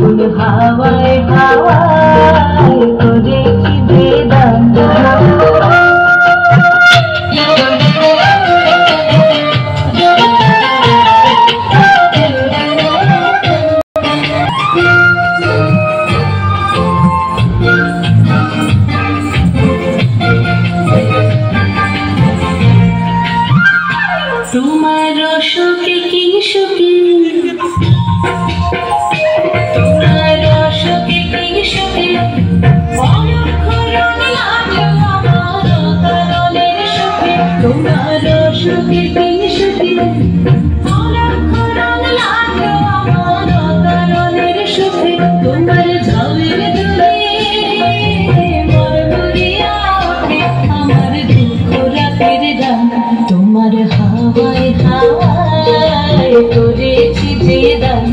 আগুন হাওয়ায় হাওয়ায় করেছি বেদান। তোমার সুখে কি সুখে, তোমার সুখে কি সুখে, তোমার সুখে কি সুখে, তোমার ঝামের দূরে মরমরিয়া ওঠে আমার দুঃখ রাতের গান। তোমার হাওয়ায় হাওয়ায় করেছি যে দান,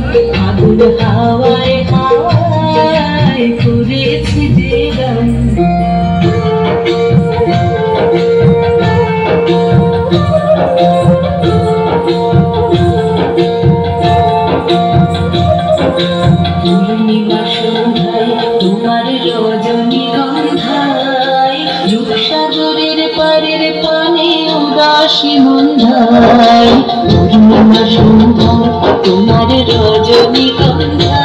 আগুন হাওয়ায় হাওয়ায় করেছি যে দান। পূর্ণিমা সন্ধ্যায় তোমার রজনীগন্ধায়, রূপসাগরের পারের পানে উদাসী মন্ধায়। পূর্ণিমা সন্ধ্যায় তোমার রজনীগন্ধায়,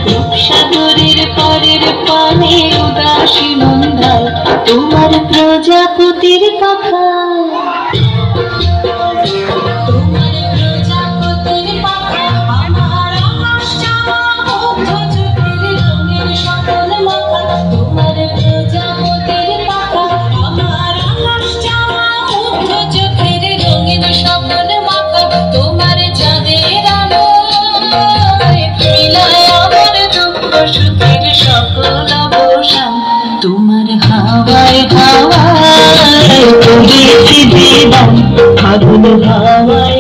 রূপসাগরের পারের পানে উদাসী মন্ধায়। তোমার প্রজাপতির পাখা, তোমার হাওয়ায় হাওয়ায় করেছি বেদান, আগুন হাওয়ায়